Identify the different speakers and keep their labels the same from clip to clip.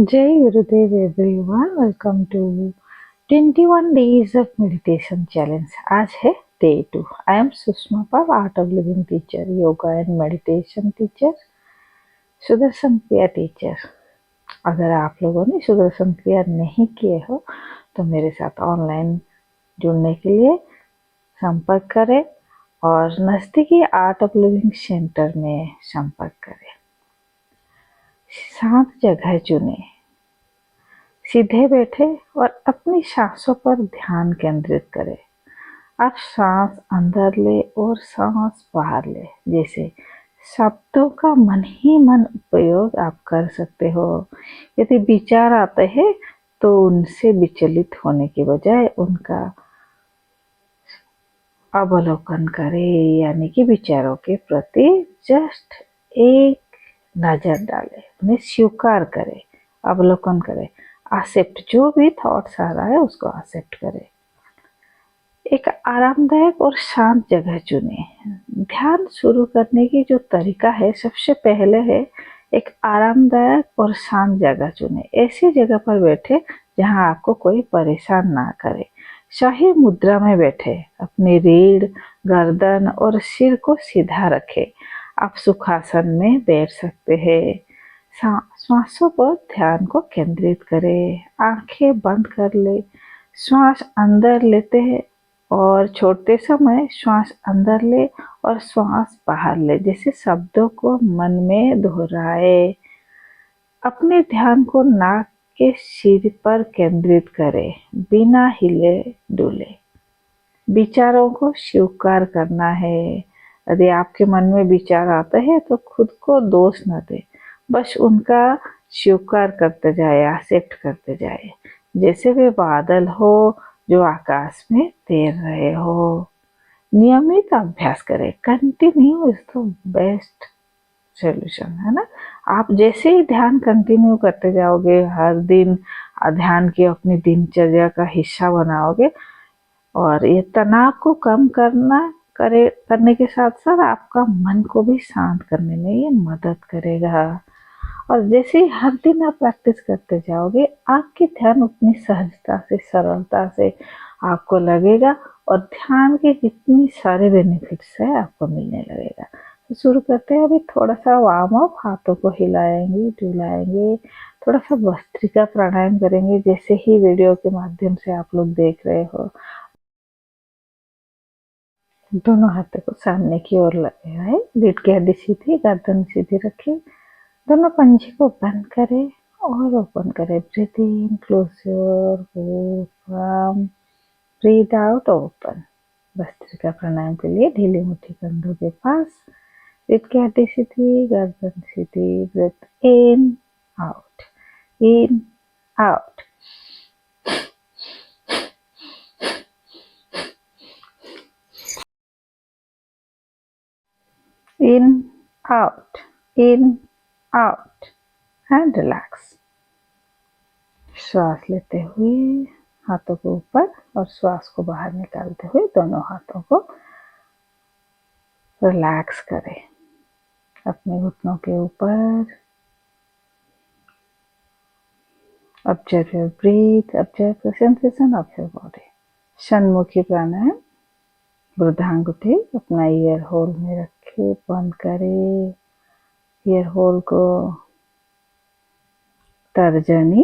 Speaker 1: Jai Gurudev everyone, welcome to 21 days of meditation challenge. आज है day 2। I am Sushma Pal, art of living teacher, yoga and meditation teacher, Sudarshan क्रिया teacher. अगर आप लोगों ने सुदर्शन क्रिया नहीं किए हो तो मेरे साथ ऑनलाइन जुड़ने के लिए संपर्क करें और नज़दीकी आर्ट ऑफ लिविंग सेंटर में संपर्क करें। शांत जगह चुनें, सीधे बैठे और अपनी सांसों पर ध्यान केंद्रित करें। आप सांस अंदर ले और सांस बाहर ले जैसे शब्दों का मन ही मन उपयोग आप कर सकते हो। यदि विचार आते हैं तो उनसे विचलित होने के बजाय उनका अवलोकन करें, यानी कि विचारों के प्रति जस्ट एक नजर डालें, उन्हें स्वीकार करें, अवलोकन करें, एक्सेप्ट। जो भी थॉट्स आ रहा है उसको एक्सेप्ट करें। एक आरामदायक और शांत जगह चुने। ध्यान शुरू करने की जो तरीका है, सबसे पहले है एक आरामदायक और शांत जगह चुने। ऐसी जगह पर बैठे जहां आपको कोई परेशान ना करे। सही मुद्रा में बैठे, अपनी रीढ़, गर्दन और सिर को सीधा रखें। आप सुखासन में बैठ सकते हैं। श्वासों पर ध्यान को केंद्रित करें। आंखें बंद कर ले। श्वास अंदर लेते हैं और छोड़ते समय श्वास अंदर ले और श्वास बाहर ले जैसे शब्दों को मन में दोहराए। अपने ध्यान को नाक के सिर पर केंद्रित करें, बिना हिले डुले। विचारों को स्वीकार करना है। यदि आपके मन में विचार आते हैं तो खुद को दोष न दे, बस उनका स्वीकार करते जाए, एक्सेप्ट करते जाए, जैसे वे बादल हो जो आकाश में तैर रहे हो। नियमित अभ्यास करें, continue is the best solution, है ना। आप जैसे ही ध्यान कंटिन्यू करते जाओगे, हर दिन ध्यान की अपनी दिनचर्या का हिस्सा बनाओगे और ये तनाव को कम करने के साथ साथ आपका मन को भी शांत करने में ये मदद करेगा। और जैसे ही हर दिन आप प्रैक्टिस करते जाओगे, आपकी ध्यान उतनी सहजता से, सरलता से आपको लगेगा और ध्यान के जितनी सारे बेनिफिट्स है आपको मिलने लगेगा। तो शुरू करते हैं। अभी थोड़ा सा वार्म अप, हाथों को हिलाएंगे, डुलाएंगे, थोड़ा सा भस्त्रिका प्राणायाम करेंगे जैसे ही वीडियो के माध्यम से आप लोग देख रहे हो। दोनों हाथों को सामने की ओर लगाए, रीढ़ की हड्डी सीधी, गर्दन सीधी रखें। दोनों पंजे को बंद करें और ओपन करें। Breathe in, close your both, breathe out, open. Bhastrika pranayama के लिए ढीली मुट्ठी कंधों के पास, रीढ़ की हड्डी सीधी, गर्दन सीधी। Breathe in, out, in, out. In, out, in, out and relax. श्वास लेते हुए हाथों को ऊपर और श्वास को बाहर निकालते हुए दोनों हाथों को रिलैक्स करें अपने घुटनों के ऊपर। Observe your breath, observe the sensation of your body. Shanmukhi pranayama. वृद्धांगुठी अपना ईयर होल में रखे, बंद करें। ईयर होल को तर्जनी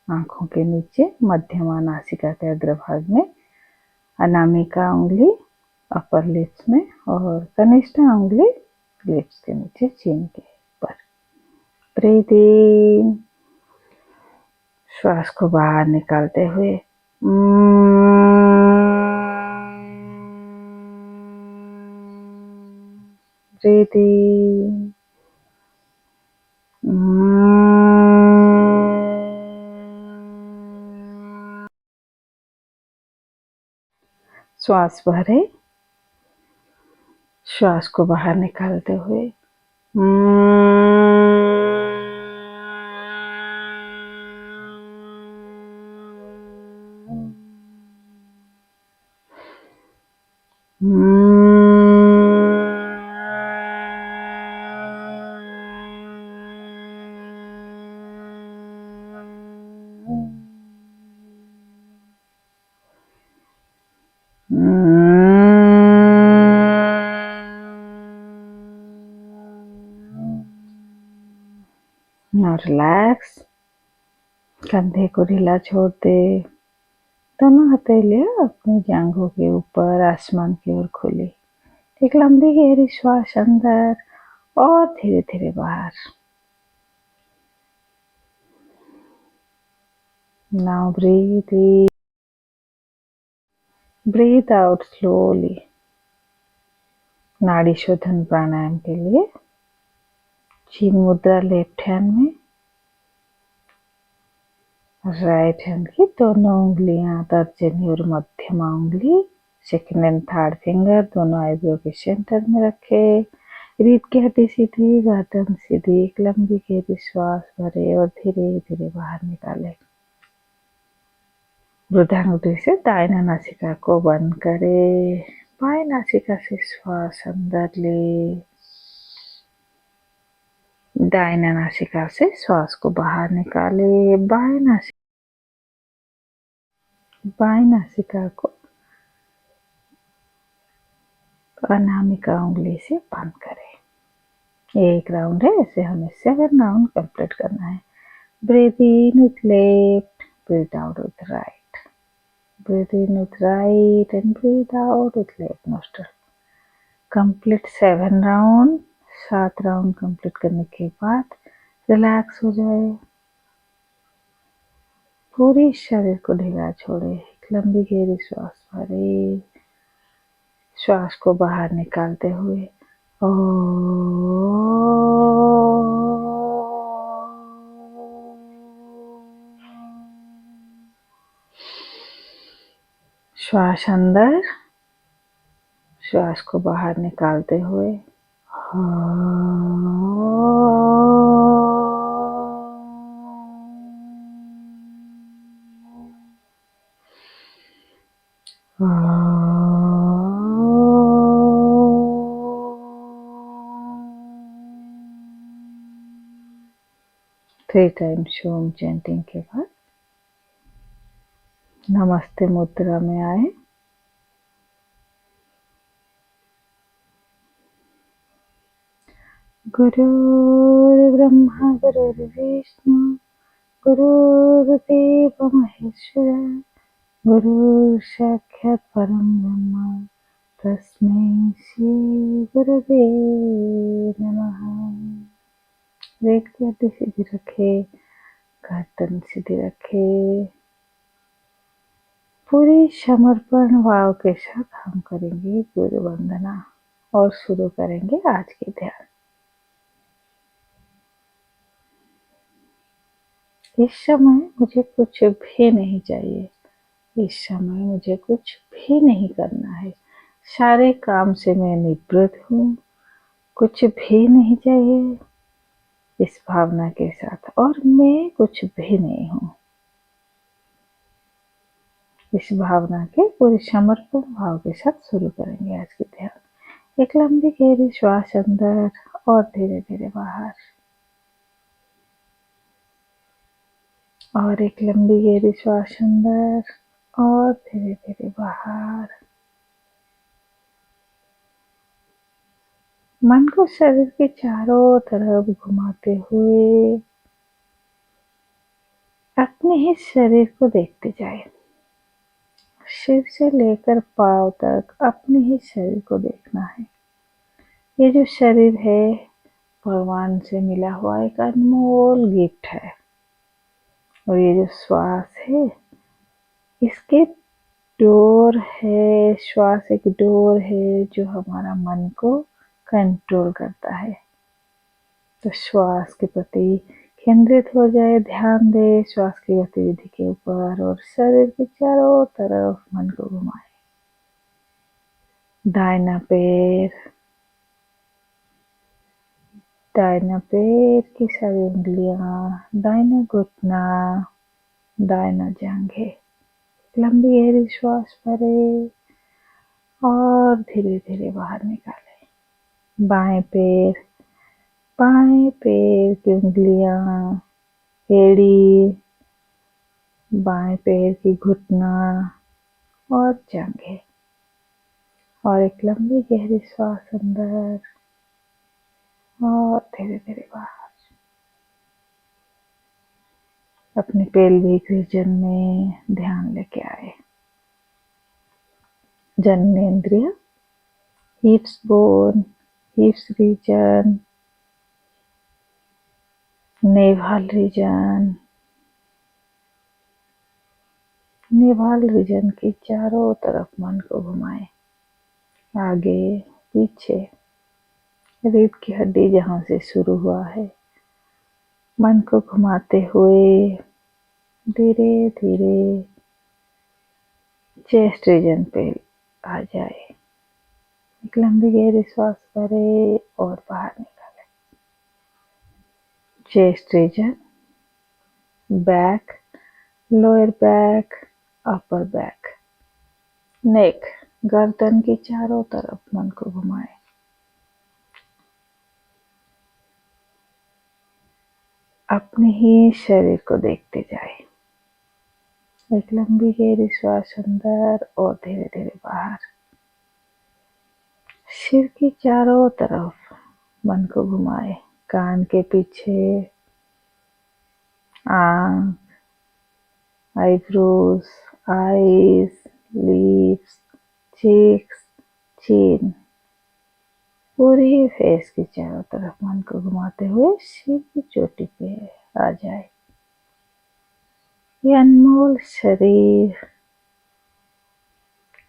Speaker 1: आंखों के नीचे, मध्यमा नासिका के अग्रभाग में, अनामिका उंगली अपर लिप्स में और कनिष्ठा उंगली लिप्स के नीचे, चीन के ऊपर। ब्रीथ इन, श्वास को बाहर निकालते हुए ब्रीथ इन, श्वास भरे, श्वास को बाहर निकालते हुए रिलैक्स। कंधे को ढीला छोड़ दे। दोनों हथेलियां अपनी जांघों के ऊपर आसमान की ओर खोली। एक लंबी गहरी श्वास अंदर और धीरे धीरे बाहर। Now breathe in, breathe out slowly. नाड़ी शोधन प्राणायाम के लिए चीन मुद्रा लेफ्ट हैंड में, राइट हैंड की दोनों उंगलियां तर्जनी और मध्यमा उंगली सेकंड एंड थर्ड फिंगर दोनों आईब्रो के सेंटर में रखे। रीढ़ की हड्डी सीधी, गर्दन सीधी। एक लंबी गहरी श्वास भरे और धीरे धीरे बाहर निकाले। वृद्धांगुली से दाहिना नासिका को बंद करे। बाएं नासिका से श्वास अंदर ले। दाहिना नासिका से श्वास को बाहर निकाले। बाएं नासिका को अनामिका उंगली से बंद करें। एक राउंड है, इसे हमें 7 राउंड कंप्लीट करना है। Breathe in with left, breathe out with right. Breathe in with right and breathe out with left nostril. Complete 7 round. 7 round complete करने के बाद रिलैक्स हो जाए। पूरी शरीर को ढीला छोड़े। एक लंबी गहरी श्वास भरे। श्वास को बाहर निकालते हुए श्वास अंदर, श्वास को बाहर निकालते हुए थ्री टाइम्स ओम चैंटिंग के बाद नमस्ते मुद्रा में आए। गुरुर्ब्रह्मा गुरुर्विष्णु गुरुर्देव महेश्वर गुरुः साक्षात् परम ब्रह्म तस्मै श्री गुरवे नमः। रीढ़ की हड्डी सीधी रखे, गर्दन सीधी रखे। पूरी समर्पण भाव के साथ हम करेंगे गुरु वंदना और शुरू करेंगे आज के ध्यान। इस समय मुझे कुछ भी नहीं चाहिए। इस समय मुझे कुछ भी नहीं करना है। सारे काम से मैं निवृत्त हूँ। कुछ भी नहीं चाहिए इस भावना के साथ, और मैं कुछ भी नहीं हूँ। इस भावना के पूरे समर्पण भाव के साथ शुरू करेंगे आज के ध्यान। एक लंबी गहरी श्वास अंदर और धीरे धीरे बाहर, और एक लंबी गहरी श्वास अंदर और धीरे धीरे बाहर। मन को शरीर के चारों तरफ घुमाते हुए अपने ही शरीर को देखते जाए। सिर से लेकर पांव तक अपने ही शरीर को देखना है। ये जो शरीर है भगवान से मिला हुआ एक अनमोल गिफ्ट है, और ये जो श्वास है इसके डोर है। श्वास एक डोर है जो हमारा मन को कंट्रोल करता है। तो श्वास के प्रति केंद्रित हो जाए, ध्यान दे श्वास की गतिविधि के ऊपर, और शरीर के चारों तरफ मन को घुमाए। दाहिना पैर की सारी उंगलियां, दाहिना घुटना, दाहिना जांघे। लंबी गहरी श्वास भरे और धीरे धीरे बाहर निकाले। बाएं पैर की उंगलियां, एड़ी, बाएं पैर की घुटना और जांघें, और एक लंबी गहरी श्वास अंदर और धीरे धीरे बाहर। अपने पेल्विक रीजन में ध्यान लेके आए। जननेंद्रिय, hips bone, hips region, navel region, navel region के चारों तरफ मन को घुमाएं, आगे पीछे, रीढ़ की हड्डी जहां से शुरू हुआ है, मन को घुमाते हुए धीरे धीरे चेस्ट रीजन पे आ जाए। एक लंबी गहरी सांस भरे और बाहर निकाले। Chest region, back, lower back, upper back, neck, गर्दन की चारों तरफ मन को घुमाए। अपने ही शरीर को देखते जाए। एक लंबी गहरी श्वास अंदर और धीरे धीरे बाहर। सिर की चारों तरफ मन को घुमाए, कान के पीछे, आंख, आईब्रोज, आईज, लिप्स, चीक्स, चिन, पूरी फेस की चारों तरफ मन को घुमाते हुए सिर की चोटी पे आ जाए। ये अनमोल शरीर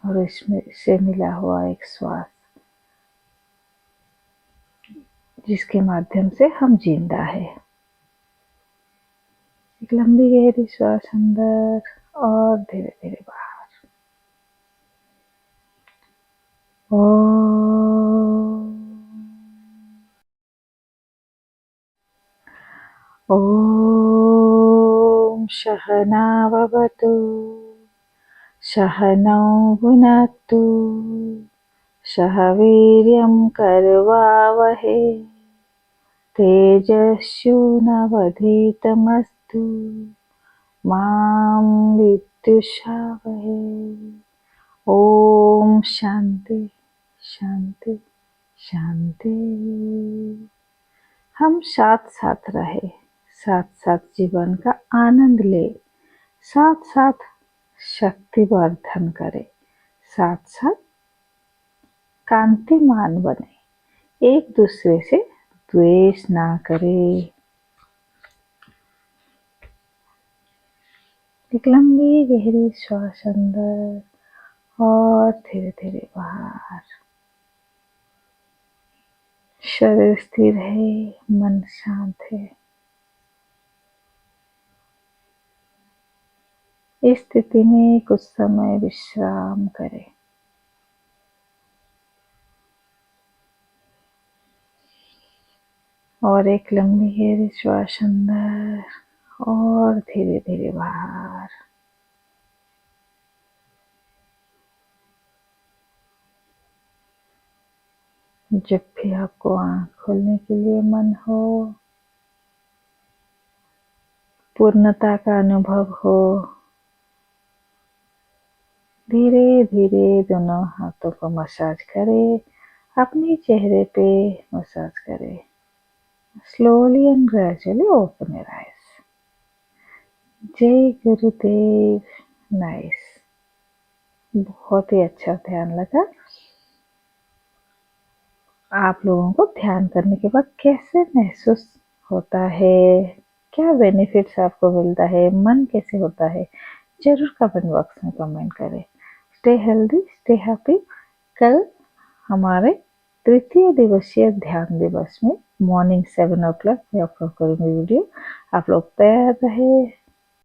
Speaker 1: और इसमें से मिला हुआ एक श्वास जिसके माध्यम से हम जिंदा है। एक लंबी गहरी श्वास अंदर और धीरे धीरे बाहर। ओम सहना भवतु, सहनौ भुनक्तु, सह वीर्यं करवावहै, तेजस्विनावधीतमस्तु मा विद्विषावहै। ओम शांति शांति शांति। हम साथ साथ रहे, साथ साथ जीवन का आनंद ले, साथ साथ शक्ति वर्धन करे, साथ साथ कांतिमान बने, एक दूसरे से द्वेष ना करे। एक लंबी गहरी श्वास अंदर और धीरे धीरे बाहर। शरीर स्थिर है, मन शांत है। इस स्थिति में कुछ समय विश्राम करें। और एक लंबी गहरी श्वास अंदर और धीरे धीरे बाहर। जब भी आपको आँख खोलने के लिए मन हो, पूर्णता का अनुभव हो, धीरे धीरे दोनों हाथों को मसाज करें, अपने चेहरे पे मसाज करें। Slowly and gradually open your eyes. जय गुरुदेव। नाइस, बहुत ही अच्छा ध्यान लगा। आप लोगों को ध्यान करने के बाद कैसे महसूस होता है, क्या बेनिफिट्स आपको मिलता है, मन कैसे होता है, जरूर कमेंट बॉक्स में कमेंट करें। Stay healthy, stay happy. कल हमारे तृतीय दिवसीय ध्यान दिवस में मॉर्निंग 7 o'clock मैं अपलोड करूँगी वीडियो। आप लोग तैयार रहे।